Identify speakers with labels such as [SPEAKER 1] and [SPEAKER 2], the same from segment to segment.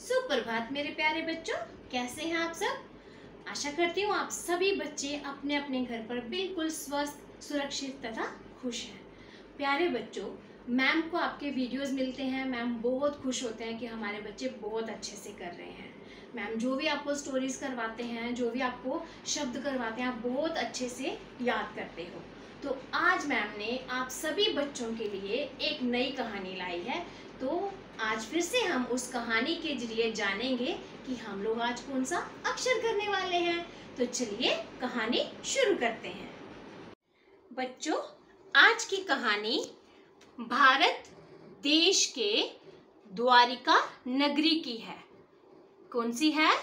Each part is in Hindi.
[SPEAKER 1] सुप्रभात मेरे प्यारे बच्चों, कैसे हैं आप सब। आशा करती हूँ आप सभी बच्चे अपने अपने घर पर बिल्कुल स्वस्थ, सुरक्षित तथा खुश हैं। प्यारे बच्चों, मैम को आपके वीडियोस मिलते हैं, मैम बहुत खुश होते हैं कि हमारे बच्चे बहुत अच्छे से कर रहे हैं। मैम जो भी आपको स्टोरीज करवाते हैं, जो भी आपको शब्द करवाते हैं, आप बहुत अच्छे से याद करते हो। तो आज मैम ने आप सभी बच्चों के लिए एक नई कहानी लाई है। तो आज फिर से हम उस कहानी के जरिए जानेंगे कि हम लोग आज कौन सा अक्षर करने वाले हैं। तो चलिए कहानी शुरू करते हैं। बच्चों, आज की कहानी भारत देश के द्वारिका नगरी की है। कौन सी है?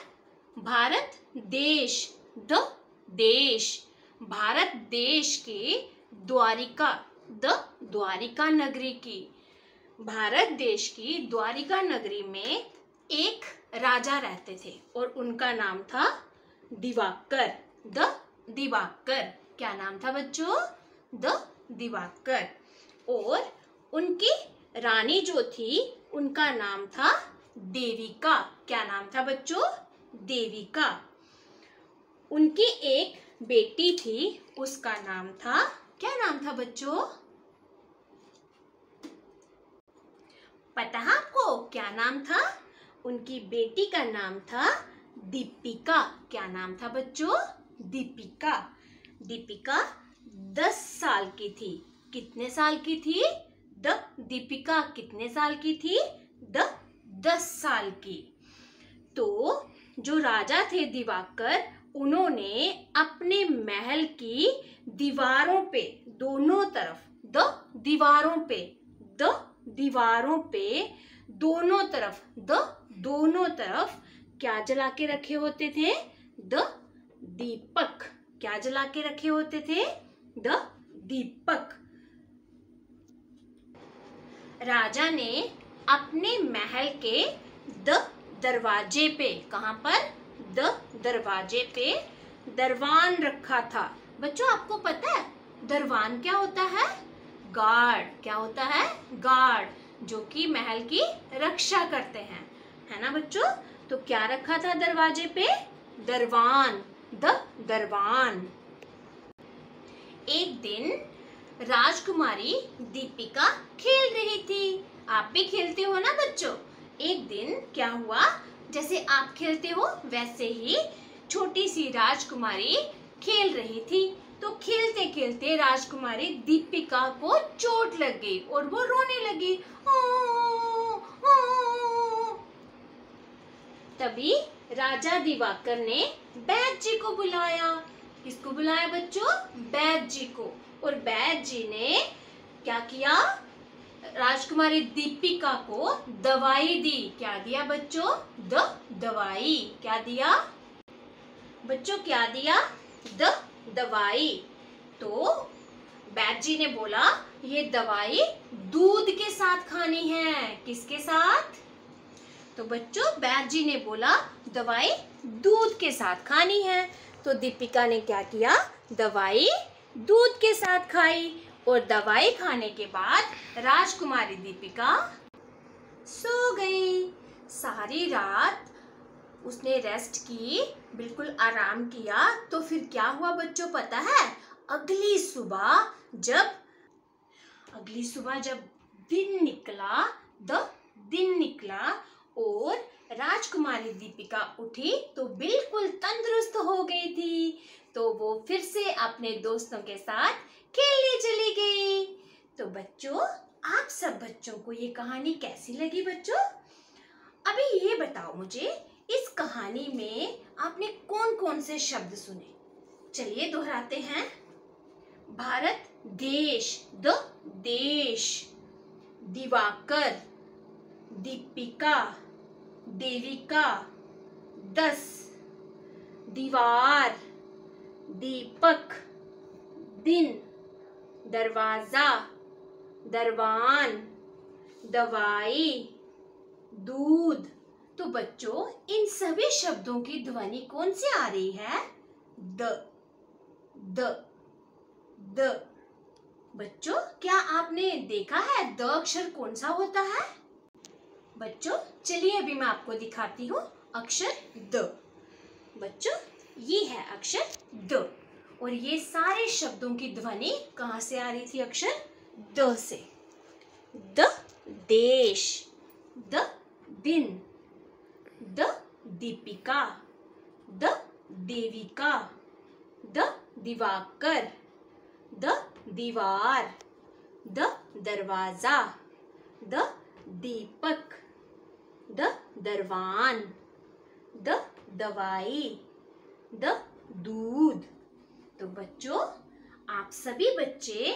[SPEAKER 1] भारत देश, द देश, भारत देश के द्वारिका नगरी की। भारत देश की द्वारिका नगरी में एक राजा रहते थे और उनका नाम था दिवाकर, द दिवाकर। क्या नाम था बच्चों? द दिवाकर। और उनकी रानी जो थी उनका नाम था देविका। क्या नाम था बच्चों? देविका। उनकी एक बेटी थी, उसका नाम था, क्या नाम था बच्चों? पता है आपको क्या नाम था? उनकी बेटी का नाम था दीपिका। क्या नाम था बच्चों? दीपिका। दीपिका 10 साल की थी। कितने साल की थी? दीपिका कितने साल की थी? 10 साल की। तो जो राजा थे दिवाकर, उन्होंने अपने महल की दीवारों पे, दोनों तरफ, दीवारों पे दोनों तरफ क्या जला के रखे होते थे? दीपक। क्या जला के रखे होते थे? दीपक। राजा ने अपने महल के दरवाजे पे, कहाँ पर? दरवाजे पे दरवान रखा था। बच्चों आपको पता है दरवान क्या होता है? गार्ड। क्या होता है? गार्ड, जो कि महल की रक्षा करते हैं, है ना बच्चों? तो क्या रखा था दरवाजे पे? दरवान, दरवान। एक दिन राजकुमारी दीपिका खेल रही थी। आप भी खेलते हो ना बच्चों? एक दिन क्या हुआ, जैसे आप खेलते हो वैसे ही छोटी सी राजकुमारी खेल रही थी। तो खेलते खेलते राजकुमारी दीपिका को चोट लग गई और वो रोने लगी। तभी राजा दिवाकर ने बैद जी को बुलाया। किसको बुलाया बच्चों? बैद जी को। और बैद जी ने क्या किया? राजकुमारी दीपिका को दवाई दी। क्या दिया बच्चों? दवाई। क्या दिया बच्चों? क्या दिया? दवाई। तो बैद जी ने बोला ये दवाई दूध के साथ खानी है। किसके साथ? तो बच्चों बैद जी ने बोला दवाई दूध के साथ खानी है। तो दीपिका ने क्या किया? दवाई दूध के साथ खाई। और दवाई खाने के बाद राजकुमारी दीपिका सो गई। सारी रात उसने रेस्ट की, बिल्कुल आराम किया। तो फिर क्या हुआ बच्चों पता है? अगली सुबह जब दिन निकला और राजकुमारी दीपिका उठी तो बिल्कुल तंदुरुस्त हो गई थी। तो वो फिर से अपने दोस्तों के साथ खेलने चली गई। तो बच्चों आप सब बच्चों को ये कहानी कैसी लगी बच्चों? अभी ये बताओ मुझे, इस कहानी में आपने कौन कौन से शब्द सुने? चलिए दोहराते हैं। भारत देश, देश, दिवाकर, दीपिका, देविका, 10, दीवार, दीपक, दिन, दरवाजा, दरवान, दवाई, दूध। तो बच्चों इन सभी शब्दों की ध्वनि कौन सी आ रही है? द। बच्चों क्या आपने देखा है द अक्षर कौन सा होता है? बच्चों चलिए अभी मैं आपको दिखाती हूँ अक्षर द। बच्चों ये है अक्षर द और ये सारे शब्दों की ध्वनि कहाँ से आ रही थी? अक्षर द से। द देश, द दिन, the Deepika, the Devika, the Diwakar, the दीवार, द दरवाजा, द दीपक, द दरवान, द दवाई, द दूध। तो बच्चों आप सभी बच्चे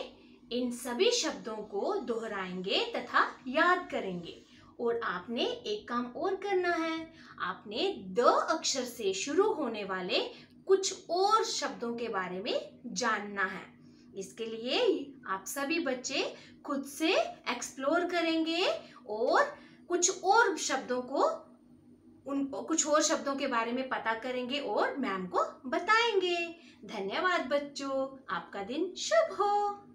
[SPEAKER 1] इन सभी शब्दों को दोहराएंगे तथा याद करेंगे और आपने एक काम और करना है, आपने द अक्षर से शुरू होने वाले कुछ और शब्दों के बारे में जानना है। इसके लिए आप सभी बच्चे खुद से एक्सप्लोर करेंगे और कुछ और शब्दों के बारे में पता करेंगे और मैम को बताएंगे। धन्यवाद बच्चों, आपका दिन शुभ हो।